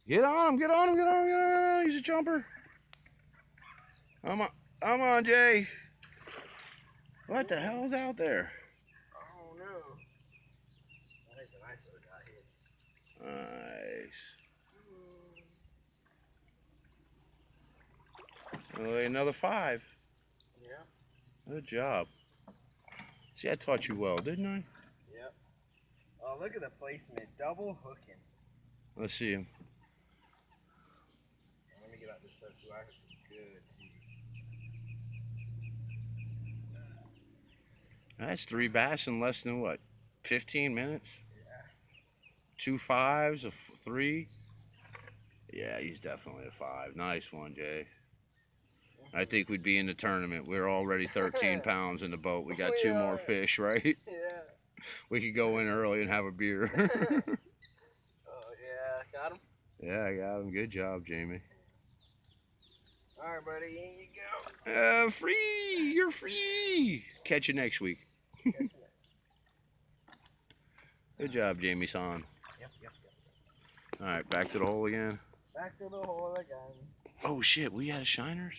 Get on him, get on him, get on him, get on him. He's a jumper. Come on, Jay. What the hell's out there? Oh no. That's a nice little guy Nice. Oh, another 5. here. Yeah. Good job. See, I taught you well, didn't I? Yep. Oh, look at the placement. Double hooking. Let's see him. Let me get out this stuff too. I hook good too. That's 3 bass in less than what? 15 minutes? Yeah. 2 5s, a 3. Yeah, he's definitely a 5. Nice one, Jay. I think we'd be in the tournament. We're already 13 pounds in the boat. We got 2 more fish, right? Yeah. We could go in early and have a beer. Oh yeah, got him. Yeah, I got him. Good job, Jamie. All right, buddy, here you go. Free! You're free! Catch you next week. Catch you next. Good job, Jamie-san. Yep. All right, back to the hole again. Back to the hole again. Oh, shit. We out of shiners?